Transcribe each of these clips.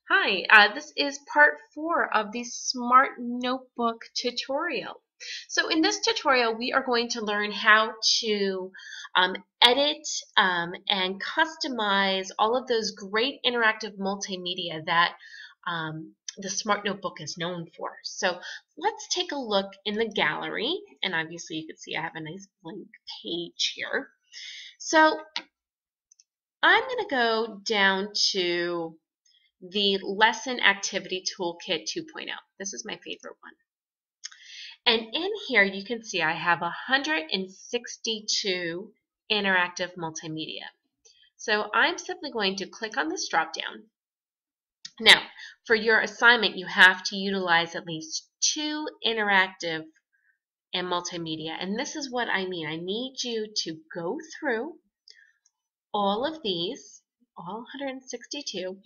Hi, this is part 4 of the Smart Notebook tutorial. So in this tutorial, we are going to learn how to edit and customize all of those great interactive multimedia that the Smart Notebook is known for. So let's take a look in the gallery, and obviously you can see I have a nice blank page here. So I'm going to go down to the Lesson Activity Toolkit 2.0. This is my favorite one. And in here you can see I have 162 interactive multimedia. So I'm simply going to click on this drop down. Now, for your assignment, you have to utilize at least 2 interactive and multimedia. And this is what I mean. I need you to go through all of these, all 162,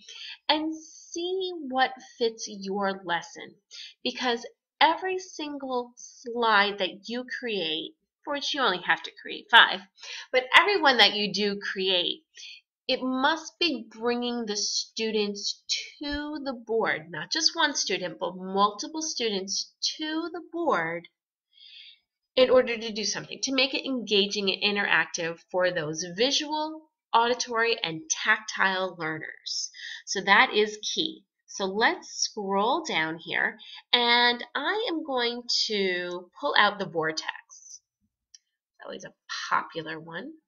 and see what fits your lesson, because every single slide that you create, for which you only have to create 5, but every one that you do create, it must be bringing the students to the board, not just one student, but multiple students to the board in order to do something, to make it engaging and interactive for those visual, auditory, and tactile learners. So that is key. So let's scroll down here, and I am going to pull out the vortex. Always a popular one.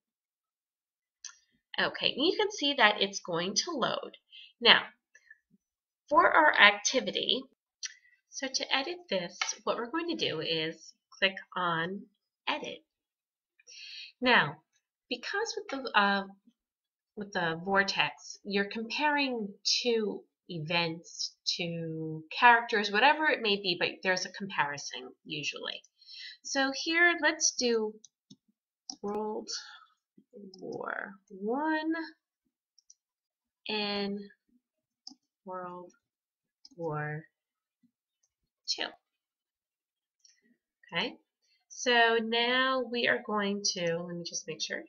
Okay, and you can see that it's going to load. Now, for our activity, so to edit this, what we're going to do is click on Edit. Now, because with the vortex, you're comparing two events to characters, whatever it may be, but there's a comparison usually. So here, let's do World War I and World War II. Okay, so now we are going to, let me just make sure.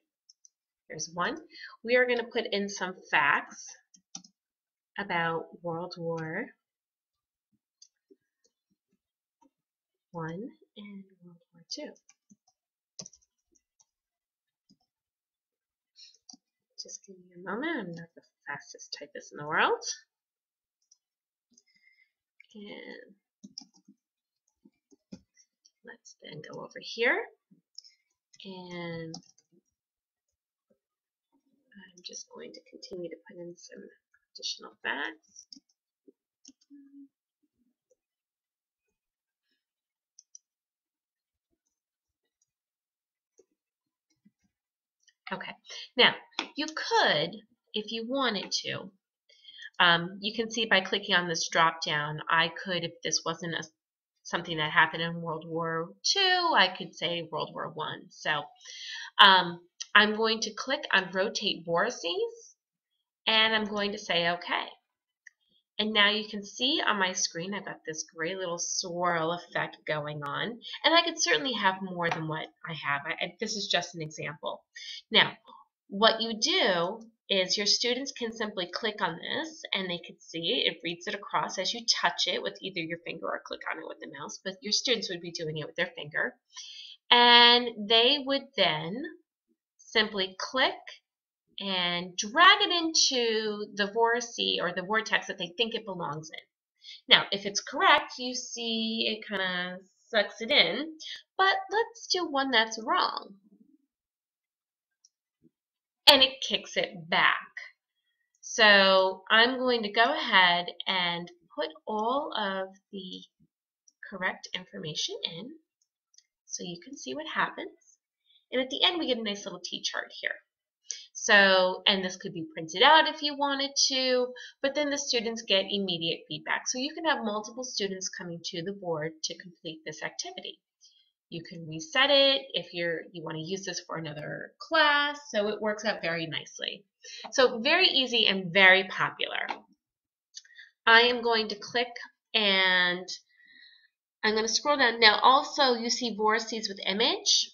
There's one. We are going to put in some facts about World War I and World War II. Just give me a moment. I'm not the fastest typist in the world. And let's then go over here. And I'm just going to continue to put in some additional facts. Okay, now you could, if you wanted to, you can see by clicking on this drop down, I could, if this wasn't something that happened in World War II, I could say World War I. So I'm going to click on Rotate Vortices, and I'm going to say OK. And now you can see on my screen I've got this great little swirl effect going on. And I could certainly have more than what I have. This is just an example. Now, what you do is your students can simply click on this and they can see it reads it across as you touch it with either your finger or click on it with the mouse, but your students would be doing it with their finger. And they would then simply click and drag it into the vortice or the vortex that they think it belongs in. Now, if it's correct, you see it kind of sucks it in, but let's do one that's wrong. And it kicks it back. So I'm going to go ahead and put all of the correct information in so you can see what happens. And at the end, we get a nice little T-chart here. So, and this could be printed out if you wanted to, but then the students get immediate feedback. So you can have multiple students coming to the board to complete this activity. You can reset it if you want to use this for another class, so it works out very nicely. So very easy and very popular. I am going to click and I'm going to scroll down. Now also you see vortices with image.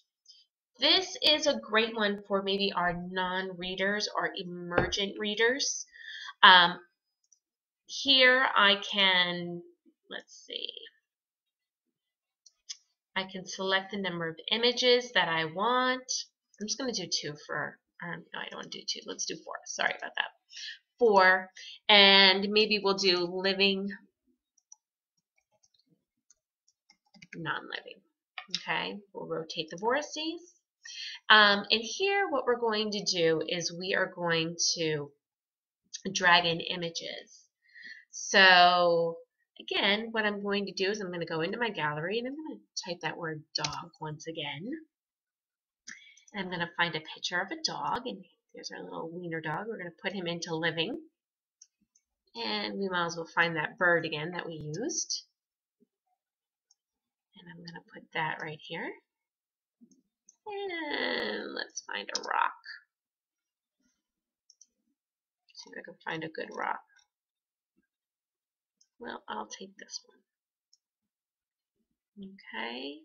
This is a great one for maybe our non-readers or emergent readers. here I can, let's see, I can select the number of images that I want. I'm just going to do 2 for, no, I don't want to do 2. Let's do 4. Sorry about that. 4. And maybe we'll do living, non-living. Okay, we'll rotate the vortices. And here what we're going to do is we are going to drag in images. So again, what I'm going to do is I'm going to go into my gallery and I'm going to type that word dog once again. And I'm going to find a picture of a dog, and there's our little wiener dog. We're going to put him into living. And we might as well find that bird again that we used. And I'm going to put that right here. And let's find a rock. See if I can find a good rock. Well, I'll take this one. Okay.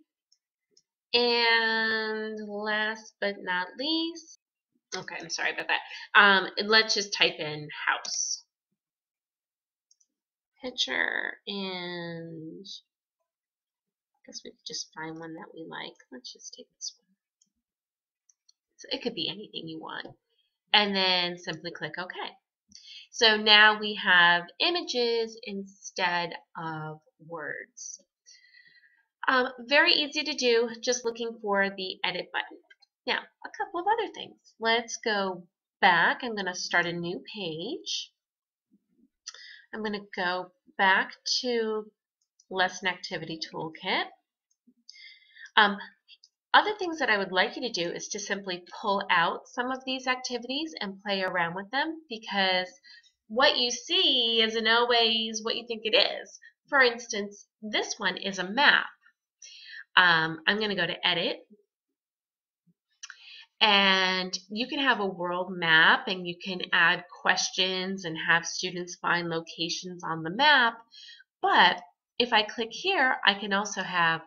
And last but not least, okay, I'm sorry about that. Let's just type in house. Picture, and I guess we could just find one that we like. Let's just take this one. So it could be anything you want. And then simply click OK. So now we have images instead of words. Very easy to do, just looking for the edit button. Now, a couple of other things. Let's go back. I'm going to start a new page. I'm going to go back to Lesson Activity Toolkit. Other things that I would like you to do is to simply pull out some of these activities and play around with them, because what you see isn't always what you think it is. For instance, this one is a map. I'm going to go to Edit, and you can have a world map and you can add questions and have students find locations on the map. But if I click here, I can also have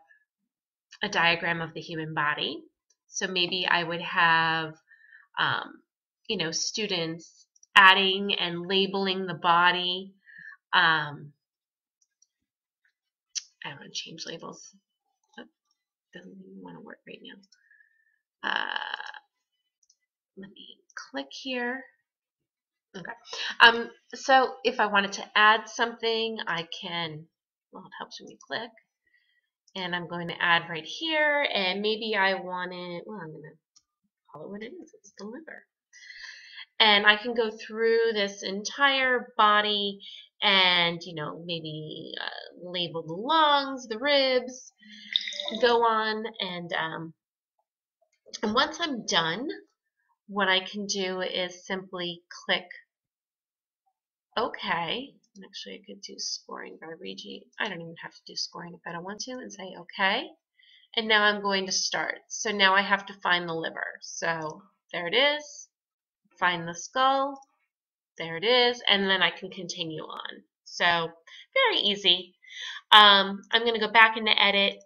a diagram of the human body. So maybe I would have students adding and labeling the body. I don't want to change labels. Doesn't even want to work right now. Let me click here. Okay. So if I wanted to add something, I can, well, it helps when you click. And I'm going to add right here, and maybe I want it, well, I'm going to call it what it is. It's the liver. And I can go through this entire body and, maybe label the lungs, the ribs, go on, and once I'm done, what I can do is simply click OK. Actually, I could do scoring by region. I don't even have to do scoring if I don't want to, and say OK. And now I'm going to start. So now I have to find the liver. So there it is. Find the skull. There it is. And then I can continue on. So very easy. I'm going to go back into Edit.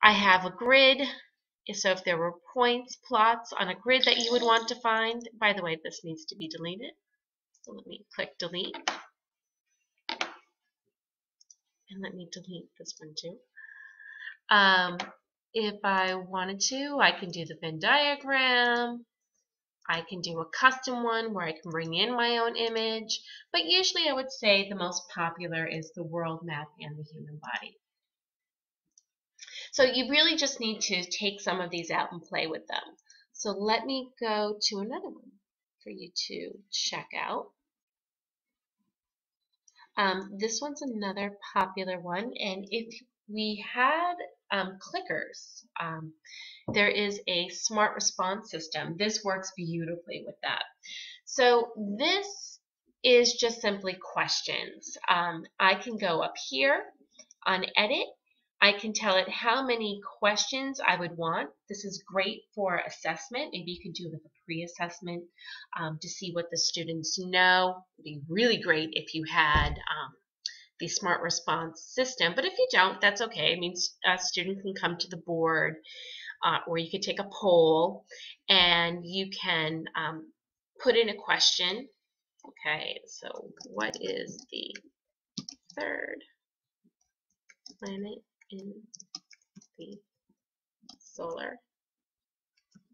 I have a grid. So if there were points, plots on a grid that you would want to find, by the way, this needs to be deleted. So let me click Delete. And let me delete this one too. If I wanted to, I can do the Venn diagram. I can do a custom one where I can bring in my own image. But usually I would say the most popular is the world map and the human body. So you really just need to take some of these out and play with them. So let me go to another one for you to check out. This one's another popular one, and if we had clickers, there is a smart response system. This works beautifully with that. So this is just simply questions. I can go up here on Edit. I can tell it how many questions I would want. This is great for assessment. Maybe you could do like a pre-assessment to see what the students know. It would be really great if you had the smart response system. But if you don't, that's okay. It means a student can come to the board, or you could take a poll and you can put in a question Okay, so what is the third planet in the solar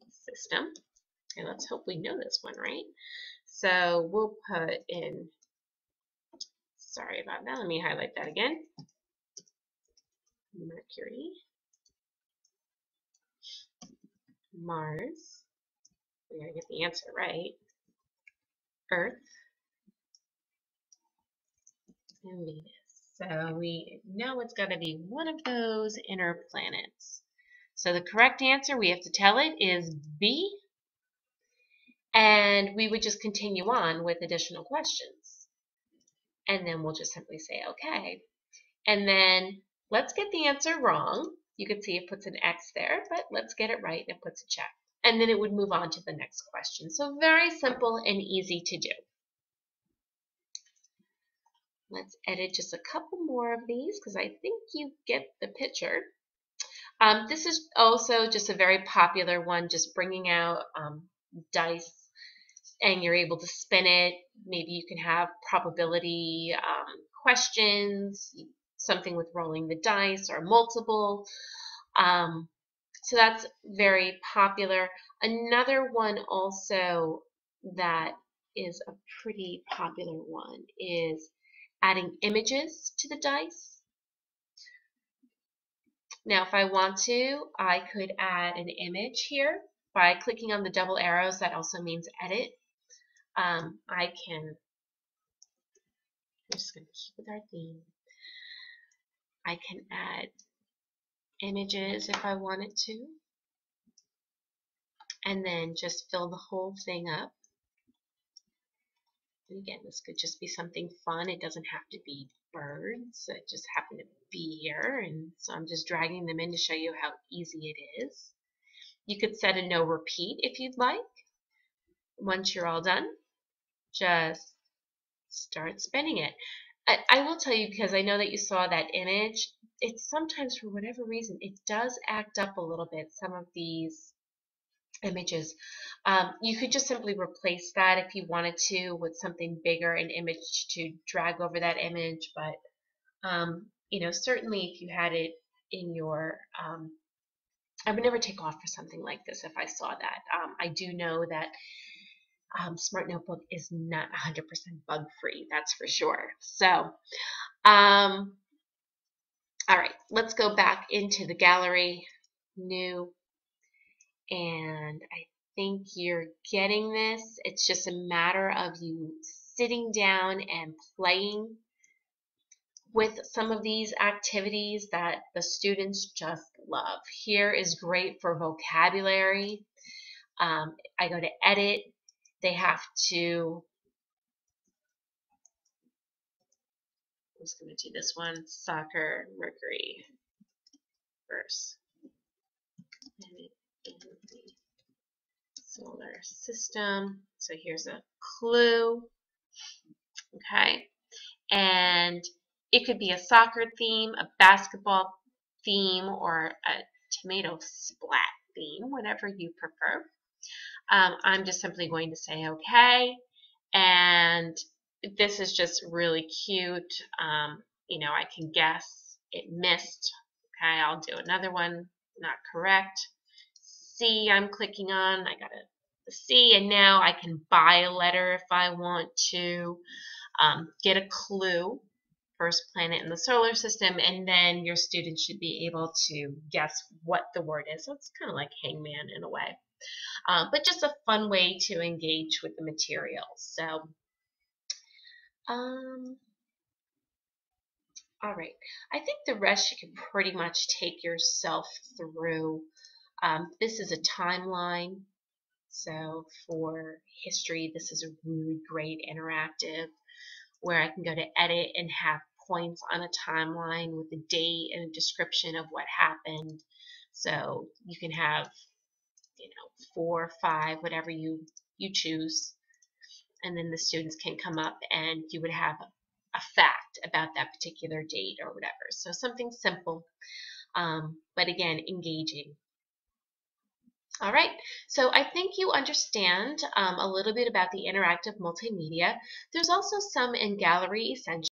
system? And let's hope we know this one, right? So we'll put in, sorry about that, let me highlight that again. Mercury, Mars, we gotta get the answer right, Earth, and Venus. So we know it's got to be one of those inner planets. So the correct answer, we have to tell it, is B. And we would just continue on with additional questions. And then we'll just simply say, okay. And then let's get the answer wrong. You can see it puts an X there, but let's get it right and it puts a check. And then it would move on to the next question. So very simple and easy to do. Let's edit just a couple more of these because I think you get the picture. This is also just a very popular one, just bringing out dice, and you're able to spin it. Maybe you can have probability questions, something with rolling the dice or multiple. So that's very popular. Another one also that is a pretty popular one is adding images to the dice. Now, if I want to, I could add an image here by clicking on the double arrows. That also means edit. I can, I'm just going to keep with our theme. I can add images if I wanted to, and then just fill the whole thing up. And again, this could just be something fun. It doesn't have to be birds. It just happen to be here, and so I'm just dragging them in to show you how easy it is. You could set a no repeat if you'd like. Once you're all done, just start spinning it. I will tell you, because I know that you saw that image, it's sometimes, for whatever reason, it does act up a little bit, some of these images. You could just simply replace that if you wanted to with something bigger, an image to drag over that image, but you know, certainly if you had it in your, I would never take off for something like this if I saw that. I do know that Smart Notebook is not 100% bug free, that's for sure. So, all right, let's go back into the gallery, new, and I think you're getting this. It's just a matter of you sitting down and playing with some of these activities that the students just love. Here is great for vocabulary. I go to edit. They have to, I'm just going to do this one, soccer, Mercury, verse, in the solar system. So here's a clue, okay? And it could be a soccer theme, a basketball theme, or a tomato splat theme, whatever you prefer. I'm just simply going to say okay, and this is just really cute. You know, I can guess it missed. Okay, I'll do another one, not correct. C I'm clicking on, I got the C, and now I can buy a letter if I want to, get a clue, first planet in the solar system, and then your students should be able to guess what the word is. So it's kind of like Hangman in a way. But just a fun way to engage with the material. So, all right. I think the rest you can pretty much take yourself through. This is a timeline. So for history, this is a really great interactive where I can go to edit and have points on a timeline with a date and a description of what happened. So you can have, you know, 4, 5, whatever you choose, and then the students can come up and you would have a fact about that particular date or whatever. So something simple, but again, engaging. All right, so I think you understand a little bit about the interactive multimedia. There's also some in Gallery Essentials.